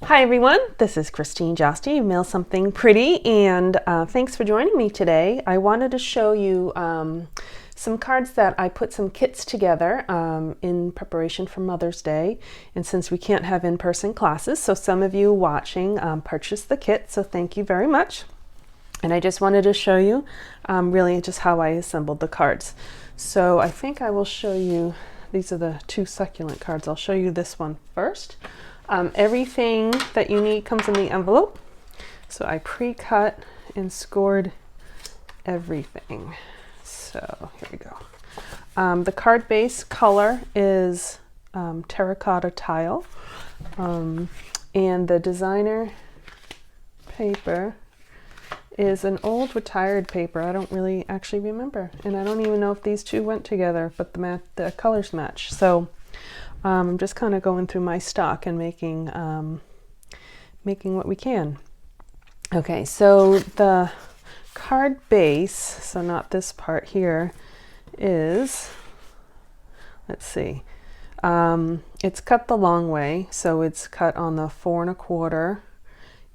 Hi everyone, this is Christine Josty, Mail Something Pretty, and thanks for joining me today. I wanted to show you some cards that I put some kits together in preparation for Mother's Day, and since we can't have in-person classes, so some of you watching purchased the kit, so thank you very much. And I just wanted to show you really just how I assembled the cards. So I think I will show you, these are the two succulent cards. I'll show you this one first. Everything that you need comes in the envelope. So I pre-cut and scored everything. So here we go. The card base color is terracotta tile. And the designer paper is an old retired paper. I don't really actually remember. And I don't even know if these two went together, but the colors match. So I'm just kind of going through my stock and making what we can. Okay, so the card base, so not this part here, is, let's see, it's cut the long way, so it's cut on the 4 1/4,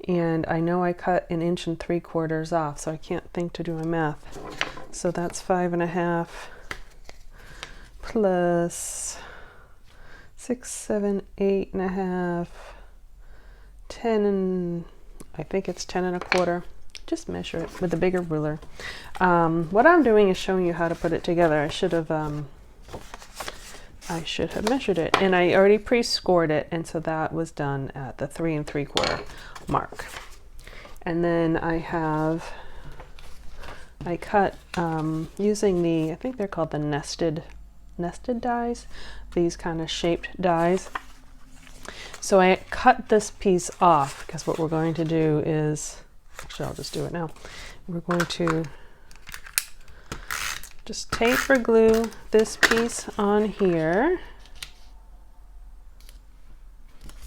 and I know I cut 1 3/4 inches off, so I can't think to do my math. So that's 5 1/2 plus 6, 7, 8 1/2, 10, and I think it's 10 1/4. Just measure it with a bigger ruler. What I'm doing is showing you how to put it together. I should have measured it, and I already pre-scored it, and so that was done at the 3 3/4 mark. And then I cut using the, I think they're called the nested dies, these kind of shaped dies. So I cut this piece off because what we're going to do is, actually I'll just do it now. We're going to just tape or glue this piece on here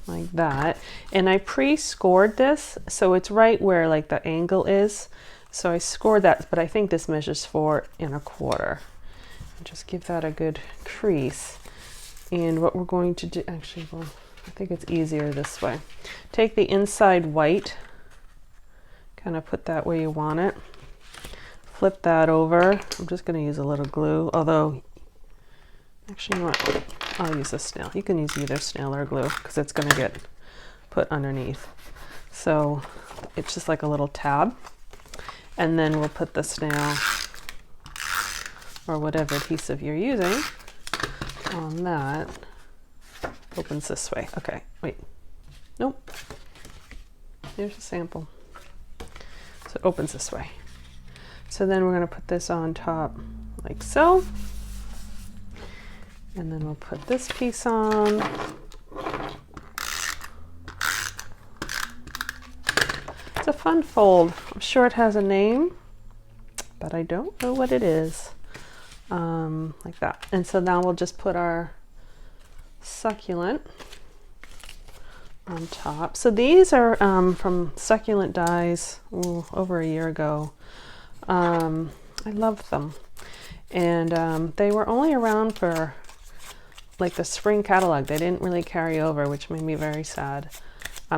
like that, and I pre-scored this so it's right where like the angle is, so I scored that, but I think this measures 4 1/4. Just give that a good crease. And what we're going to do, actually, well, I think it's easier this way. Take the inside white, kind of put that where you want it. Flip that over. I'm just going to use a little glue, although, actually, you know what? I'll use a snail. You can use either snail or glue because it's going to get put underneath. So it's just like a little tab. And then we'll put the snail or whatever adhesive you're using on that. Opens this way. Okay, wait. Nope. Here's a sample. So it opens this way. So then we're going to put this on top like so. And then we'll put this piece on. It's a fun fold. I'm sure it has a name, but I don't know what it is. Like that. And so now we'll just put our succulent on top. So these are from Succulent Dies over a year ago. I love them. And they were only around for like the spring catalog. They didn't really carry over, which made me very sad.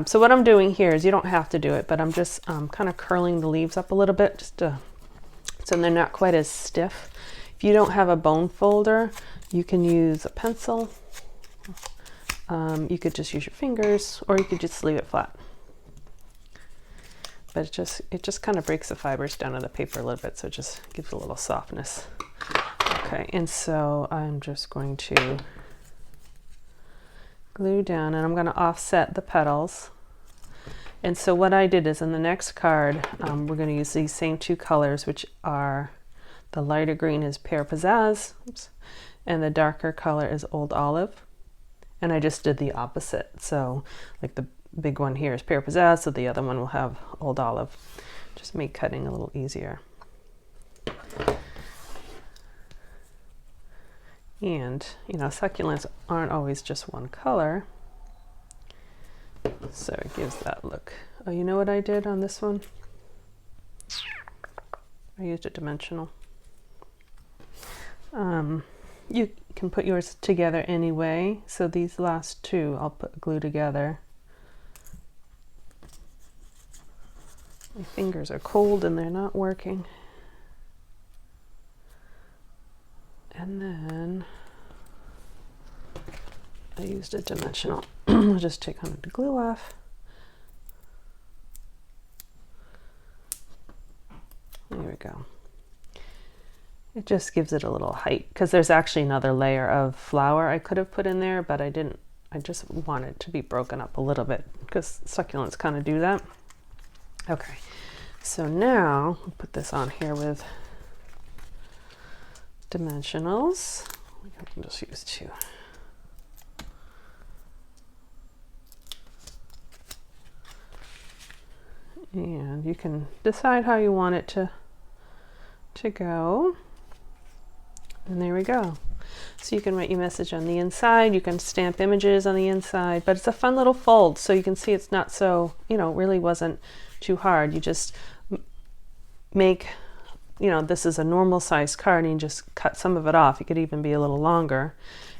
So what I'm doing here is, you don't have to do it, but I'm just kind of curling the leaves up a little bit just to, so they're not quite as stiff. If you don't have a bone folder, you can use a pencil. You could just use your fingers, or you could just leave it flat. But it just kind of breaks the fibers down on the paper a little bit, so it just gives a little softness. Okay, and so I'm just going to glue down, and I'm going to offset the petals. And so what I did is, in the next card, we're going to use these same two colors, which are, the lighter green is Pear Pizzazz, oops, and the darker color is Old Olive. And I just did the opposite. So like the big one here is Pear Pizzazz, so the other one will have Old Olive. Just make cutting a little easier. And, you know, succulents aren't always just one color, so it gives that look. Oh, you know what I did on this one? I used a dimensional. You can put yours together anyway. So these last two I'll put glue together. My fingers are cold and they're not working. And then I used a dimensional. I'll just take on the glue off. There we go. It just gives it a little height because there's actually another layer of flower I could have put in there, but I didn't. I just want it to be broken up a little bit because succulents kind of do that. Okay, so now I'll put this on here with dimensionals. I can just use 2. And you can decide how you want it to go. And there we go. So you can write your message on the inside, you can stamp images on the inside, but it's a fun little fold, so you can see it's not so, you know, really wasn't too hard. You just make, you know, this is a normal size card and you just cut some of it off. It could even be a little longer.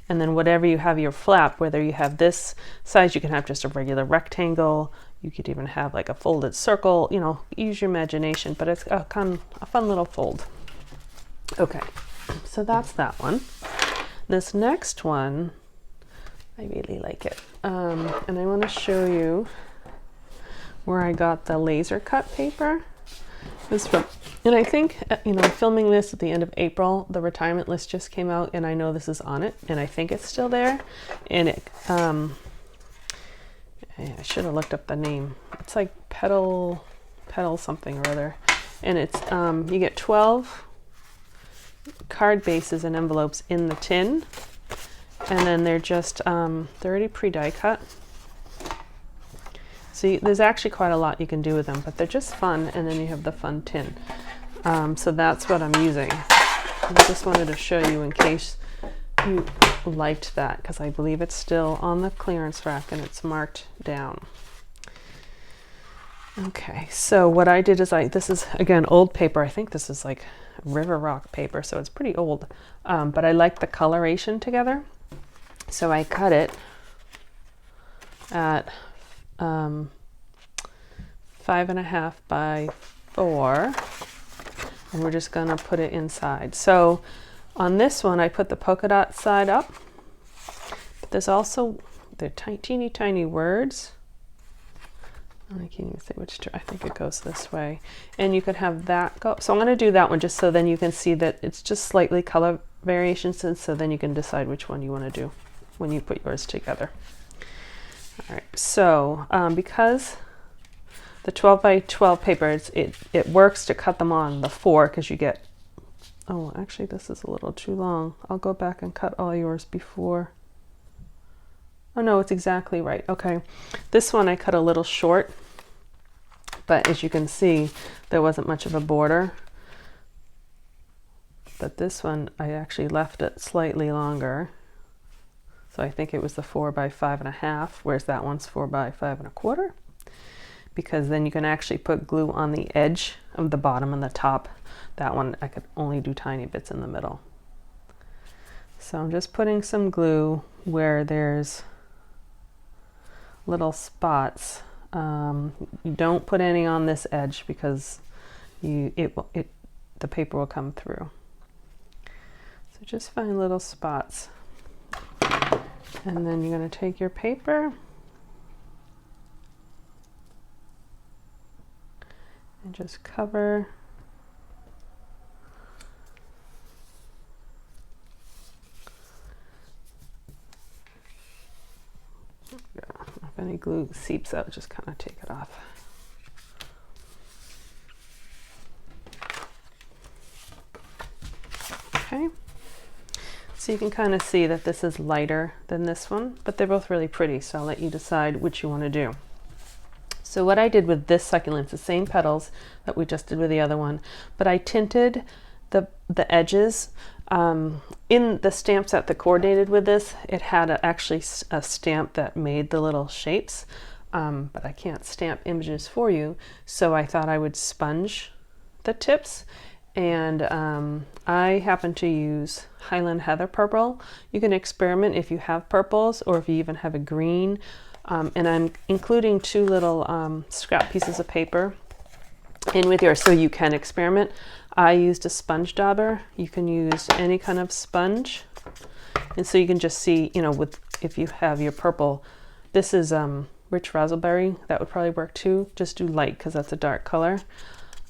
And then whatever you have your flap, whether you have this size, you can have just a regular rectangle, you could even have like a folded circle, you know, use your imagination, but it's a fun little fold. Okay, so that's that one. This next one, I really like it. And I want to show you where I got the laser cut paper. This from, and I think, you know, I'm filming this at the end of April. The retirement list just came out and I know this is on it and I think it's still there. And it, I should have looked up the name. It's like petal something or other. And it's, you get 12 card bases and envelopes in the tin, and then they're just they're already pre-die cut, so there's actually quite a lot you can do with them, but they're just fun. And then you have the fun tin, so that's what I'm using. I just wanted to show you in case you liked that, because I believe it's still on the clearance rack and it's marked down. Okay, so what I did is this is again old paper. I think this is like River Rock paper, so it's pretty old, but I like the coloration together, so I cut it at 5.5 by 4, and we're just gonna put it inside. So on this one I put the polka dot side up, but there's also the teeny tiny words. I can't even say which, I think it goes this way, and you could have that go. So I'm going to do that one just so then you can see that it's just slightly color variations, and so then you can decide which one you want to do when you put yours together. All right, so because the 12 by 12 paper, it works to cut them on the 4, because you get, oh actually this is a little too long. I'll go back and cut all yours before. Oh no, it's exactly right. Okay, this one I cut a little short, but as you can see, there wasn't much of a border. But this one, I actually left it slightly longer. So I think it was the 4 by 5.5, whereas that one's 4 by 5.25. Because then you can actually put glue on the edge of the bottom and the top. That one, I could only do tiny bits in the middle. So I'm just putting some glue where there's little spots. You don't put any on this edge because the paper will come through. So just find little spots, and then you're going to take your paper and just cover. If any glue seeps out, just kind of take it off. Okay, so you can kind of see that this is lighter than this one, but they're both really pretty, so I'll let you decide which you want to do. So what I did with this succulent, the same petals that we just did with the other one, but I tinted the edges. In the stamp set that coordinated with this, it had actually a stamp that made the little shapes, but I can't stamp images for you, so I thought I would sponge the tips, and I happen to use Highland Heather purple. You can experiment if you have purples, or if you even have a green, and I'm including 2 little scrap pieces of paper in with yours, so you can experiment. I used a sponge dauber. You can use any kind of sponge. And so you can just see, you know, with if you have your purple, this is rich raspberry, that would probably work too. Just do light because that's a dark color.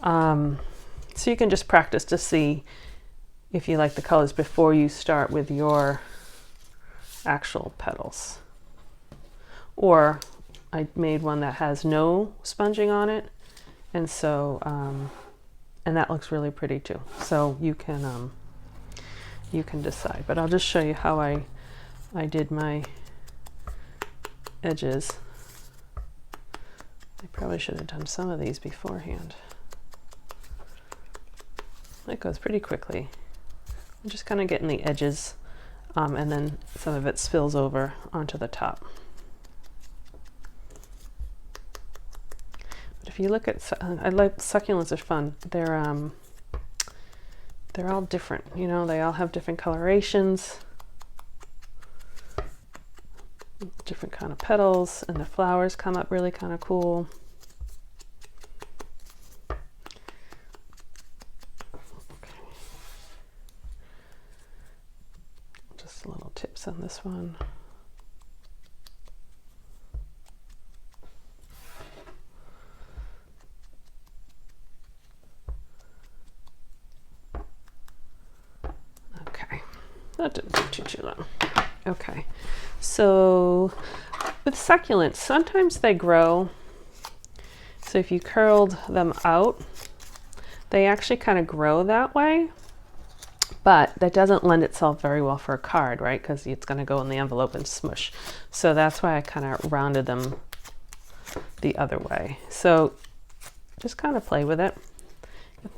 So you can just practice to see if you like the colors before you start with your actual petals. Or I made one that has no sponging on it, and so and that looks really pretty too. So you can decide. But I'll just show you how I did my edges. I probably should have done some of these beforehand. It goes pretty quickly. I'm just kind of getting the edges, and then some of it spills over onto the top. But if you look at, I like succulents are fun. They're all different. You know, they all have different colorations, different kind of petals, and the flowers come up really kind of cool. Little tips on this one. Okay, that didn't take too long. Okay, so with succulents, sometimes they grow. So if you curled them out, they actually kind of grow that way. But that doesn't lend itself very well for a card, right? Because it's going to go in the envelope and smush. So that's why I kind of rounded them the other way. So just kind of play with it.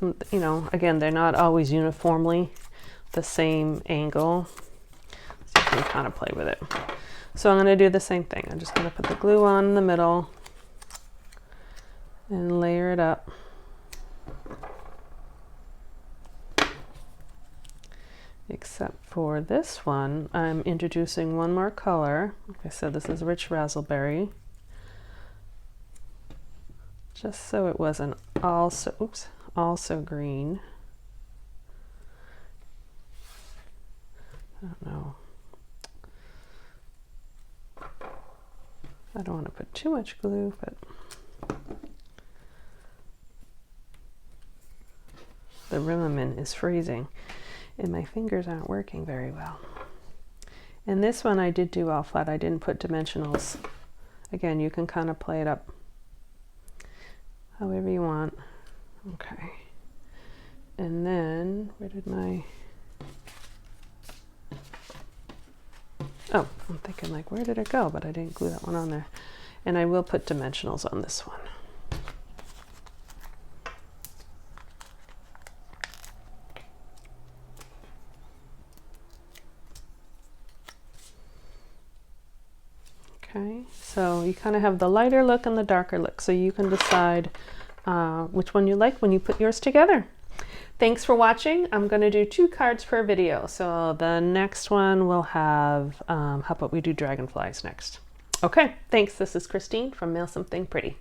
You know, again, they're not always uniformly the same angle. So you can kind of play with it. So I'm going to do the same thing. I'm just going to put the glue on in the middle and layer it up. Except for this one, I'm introducing one more color. Like I said, this is rich raspberry. Just so it wasn't also green. I don't know. I don't want to put too much glue, but the Rimmerman is freezing. And my fingers aren't working very well. And this one I did do all flat. I didn't put dimensionals. Again, you can kind of play it up however you want. Okay. And then, where did my... Oh, I'm thinking like, where did it go? But I didn't glue that one on there. And I will put dimensionals on this one. Okay, so you kind of have the lighter look and the darker look, so you can decide which one you like when you put yours together. Thanks for watching. I'm going to do 2 cards per video, so the next one will have, how about we do dragonflies next? Okay, thanks. This is Christine from Mail Something Pretty.